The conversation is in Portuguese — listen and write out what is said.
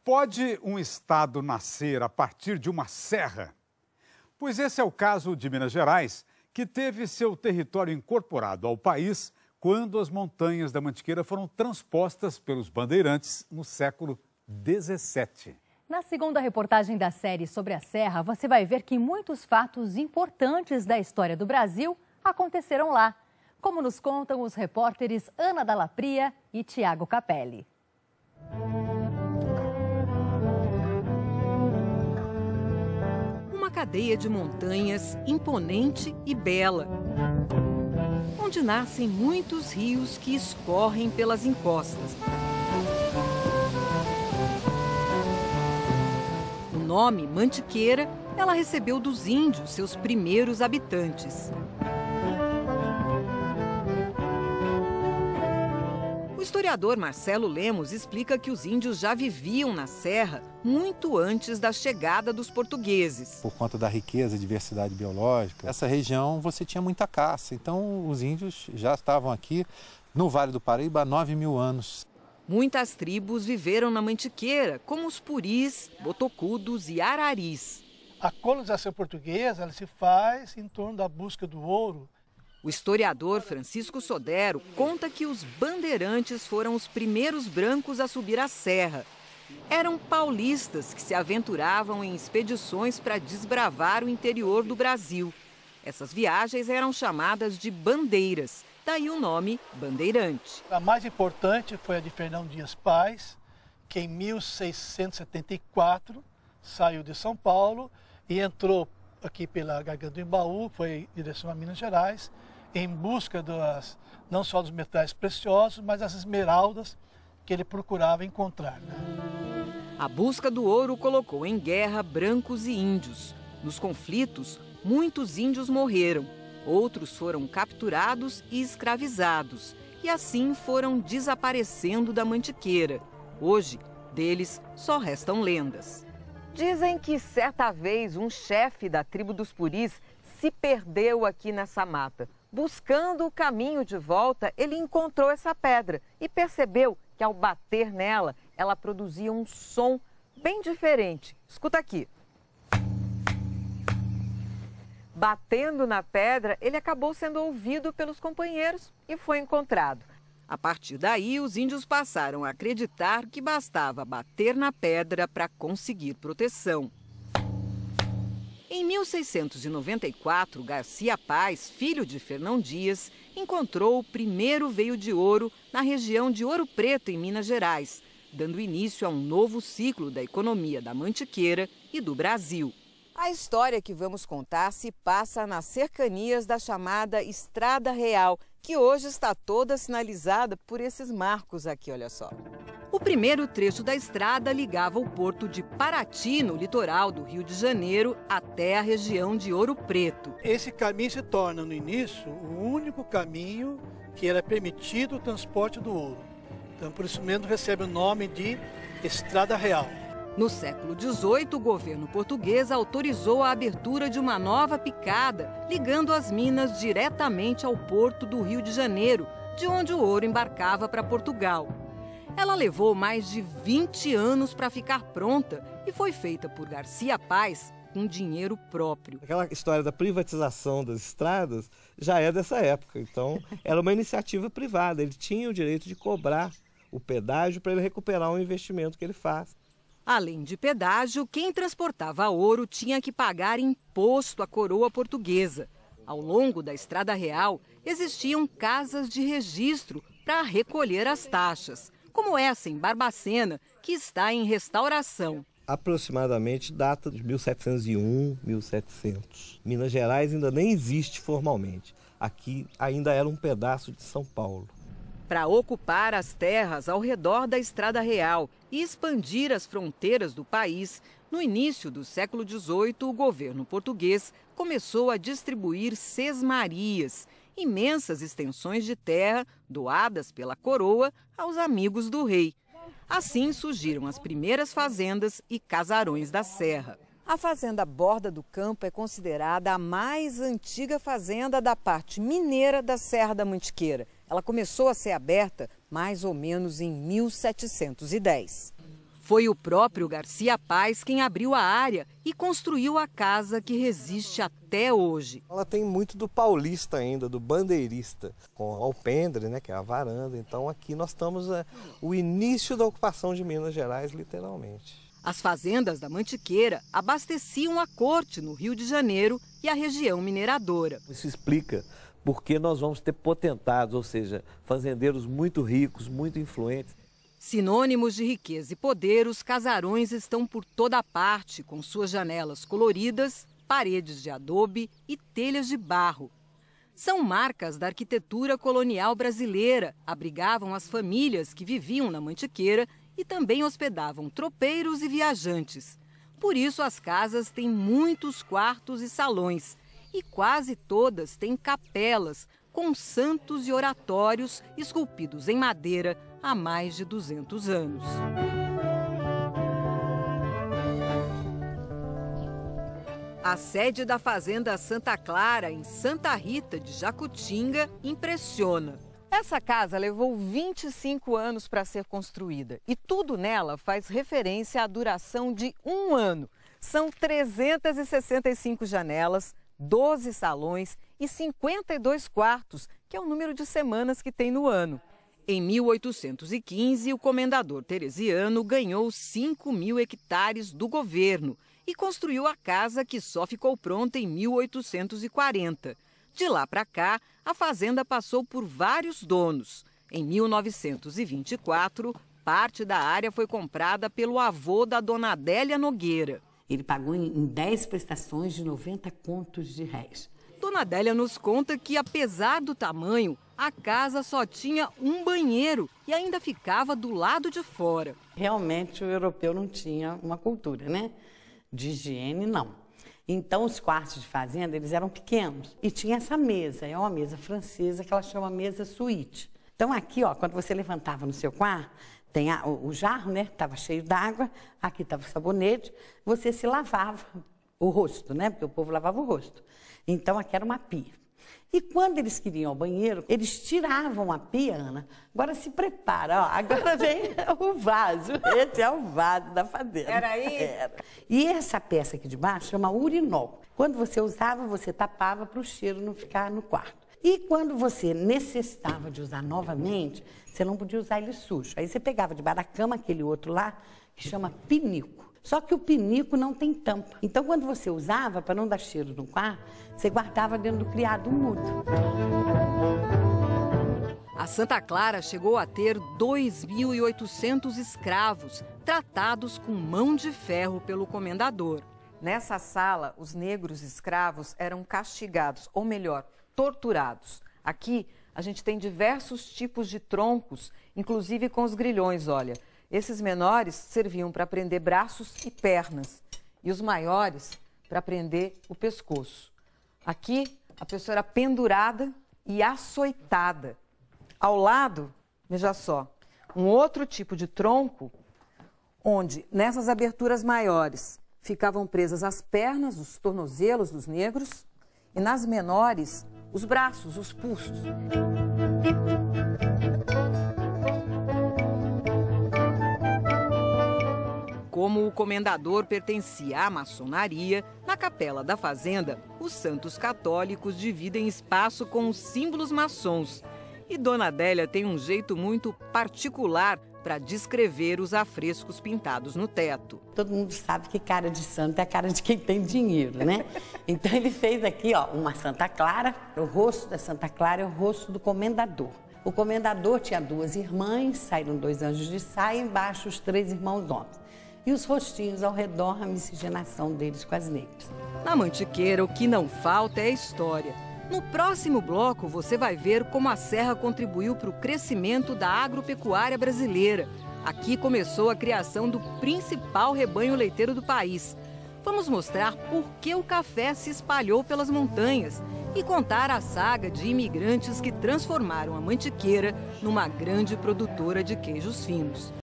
Pode um estado nascer a partir de uma serra? Pois esse é o caso de Minas Gerais, que teve seu território incorporado ao país quando as montanhas da Mantiqueira foram transpostas pelos bandeirantes no século XVII. Na segunda reportagem da série sobre a Serra, você vai ver que muitos fatos importantes da história do Brasil aconteceram lá, como nos contam os repórteres Ana Dallapria e Tiago Capelli. Uma cadeia de montanhas imponente e bela, onde nascem muitos rios que escorrem pelas encostas. O nome Mantiqueira ela recebeu dos índios, seus primeiros habitantes. O historiador Marcelo Lemos explica que os índios já viviam na serra muito antes da chegada dos portugueses. Por conta da riqueza e diversidade biológica, essa região você tinha muita caça. Então os índios já estavam aqui no Vale do Paraíba há 9.000 anos. Muitas tribos viveram na Mantiqueira, como os puris, botocudos e araris. A colonização portuguesa ela se faz em torno da busca do ouro. O historiador Francisco Sodero conta que os bandeirantes foram os primeiros brancos a subir a serra. Eram paulistas que se aventuravam em expedições para desbravar o interior do Brasil. Essas viagens eram chamadas de bandeiras, daí o nome bandeirante. A mais importante foi a de Fernão Dias Paz, que em 1674 saiu de São Paulo e entrou aqui pela Garganta do Embaú, foi em direção a Minas Gerais, em busca não só dos metais preciosos, mas das esmeraldas que ele procurava encontrar. A busca do ouro colocou em guerra brancos e índios. Nos conflitos, muitos índios morreram, outros foram capturados e escravizados, e assim foram desaparecendo da Mantiqueira. Hoje, deles só restam lendas. Dizem que certa vez um chefe da tribo dos puris se perdeu aqui nessa mata. Buscando o caminho de volta, ele encontrou essa pedra e percebeu que ao bater nela, ela produzia um som bem diferente. Escuta aqui. Batendo na pedra, ele acabou sendo ouvido pelos companheiros e foi encontrado. A partir daí, os índios passaram a acreditar que bastava bater na pedra para conseguir proteção. Em 1694, Garcia Paz, filho de Fernão Dias, encontrou o primeiro veio de ouro na região de Ouro Preto, em Minas Gerais, dando início a um novo ciclo da economia da Mantiqueira e do Brasil. A história que vamos contar se passa nas cercanias da chamada Estrada Real, que hoje está toda sinalizada por esses marcos aqui, olha só. O primeiro trecho da estrada ligava o porto de Paraty, no litoral do Rio de Janeiro, até a região de Ouro Preto. Esse caminho se torna, no início, o único caminho que era permitido o transporte do ouro. Então, por isso mesmo, recebe o nome de Estrada Real. No século XVIII, o governo português autorizou a abertura de uma nova picada, ligando as minas diretamente ao porto do Rio de Janeiro, de onde o ouro embarcava para Portugal. Ela levou mais de 20 anos para ficar pronta e foi feita por Garcia Paz com dinheiro próprio. Aquela história da privatização das estradas já é dessa época, então era uma iniciativa privada, ele tinha o direito de cobrar o pedágio para ele recuperar o investimento que ele faz. Além de pedágio, quem transportava ouro tinha que pagar imposto à coroa portuguesa. Ao longo da Estrada Real, existiam casas de registro para recolher as taxas, como essa em Barbacena, que está em restauração. Aproximadamente data de 1701, 1700. Minas Gerais ainda nem existe formalmente. Aqui ainda era um pedaço de São Paulo. Para ocupar as terras ao redor da Estrada Real e expandir as fronteiras do país, no início do século XVIII, o governo português começou a distribuir sesmarias, imensas extensões de terra doadas pela coroa aos amigos do rei. Assim surgiram as primeiras fazendas e casarões da serra. A fazenda Borda do Campo é considerada a mais antiga fazenda da parte mineira da Serra da Mantiqueira. Ela começou a ser aberta mais ou menos em 1710. Foi o próprio Garcia Paz quem abriu a área e construiu a casa que resiste até hoje. Ela tem muito do paulista ainda, do bandeirista, com o alpendre, né, que é a varanda. Então aqui nós estamos o início da ocupação de Minas Gerais, literalmente. As fazendas da Mantiqueira abasteciam a corte no Rio de Janeiro e a região mineradora. Isso explica porque nós vamos ter potentados, ou seja, fazendeiros muito ricos, muito influentes. Sinônimos de riqueza e poder, os casarões estão por toda parte, com suas janelas coloridas, paredes de adobe e telhas de barro. São marcas da arquitetura colonial brasileira, abrigavam as famílias que viviam na Mantiqueira e também hospedavam tropeiros e viajantes. Por isso, as casas têm muitos quartos e salões, e quase todas têm capelas, com santos e oratórios esculpidos em madeira há mais de 200 anos. A sede da Fazenda Santa Clara, em Santa Rita de Jacutinga, impressiona. Essa casa levou 25 anos para ser construída e tudo nela faz referência à duração de 1 ano. São 365 janelas, 12 salões e 52 quartos, que é o número de semanas que tem no ano. Em 1815, o comendador teresiano ganhou 5.000 hectares do governo e construiu a casa que só ficou pronta em 1840. De lá para cá, a fazenda passou por vários donos. Em 1924, parte da área foi comprada pelo avô da dona Adélia Nogueira. Ele pagou em 10 prestações de 90 contos de réis. Dona Adélia nos conta que, apesar do tamanho, a casa só tinha um banheiro e ainda ficava do lado de fora. Realmente o europeu não tinha uma cultura, né? De higiene, não. Então os quartos de fazenda, eles eram pequenos. E tinha essa mesa, é uma mesa francesa que ela chama mesa suíte. Então aqui, ó, quando você levantava no seu quarto, tem o jarro, né? Estava cheio d'água, aqui estava o sabonete, você se lavava o rosto, né? Porque o povo lavava o rosto. Então aqui era uma pia. E quando eles queriam ao banheiro, eles tiravam a pia, Ana. Agora se prepara, ó, agora vem o vaso. Esse é o vaso da fazenda. Era aí? Era. E essa peça aqui de baixo chama urinol. Quando você usava, você tapava para o cheiro não ficar no quarto. E quando você necessitava de usar novamente, você não podia usar ele sujo. Aí você pegava debaixo da cama aquele outro lá, que chama pinico. Só que o pinico não tem tampa. Então, quando você usava, para não dar cheiro no quarto, você guardava dentro do criado mudo. A Santa Clara chegou a ter 2.800 escravos, tratados com mão de ferro pelo comendador. Nessa sala, os negros escravos eram castigados, ou melhor, torturados. Aqui, a gente tem diversos tipos de troncos, inclusive com os grilhões, olha. Esses menores serviam para prender braços e pernas e os maiores para prender o pescoço. Aqui, a pessoa era pendurada e açoitada. Ao lado, veja só, um outro tipo de tronco, onde nessas aberturas maiores ficavam presas as pernas, os tornozelos dos negros e nas menores, os braços, os pulsos. Como o comendador pertencia à maçonaria, na capela da fazenda, os santos católicos dividem espaço com os símbolos maçons. E Dona Adélia tem um jeito muito particular para descrever os afrescos pintados no teto. Todo mundo sabe que cara de santo é a cara de quem tem dinheiro, né? Então ele fez aqui, ó, uma Santa Clara. O rosto da Santa Clara é o rosto do comendador. O comendador tinha 2 irmãs, saíram 2 anjos de saia, embaixo os 3 irmãos homens. E os rostinhos ao redor, a miscigenação deles com as negras. Na Mantiqueira, o que não falta é história. No próximo bloco, você vai ver como a serra contribuiu para o crescimento da agropecuária brasileira. Aqui começou a criação do principal rebanho leiteiro do país. Vamos mostrar por que o café se espalhou pelas montanhas e contar a saga de imigrantes que transformaram a Mantiqueira numa grande produtora de queijos finos.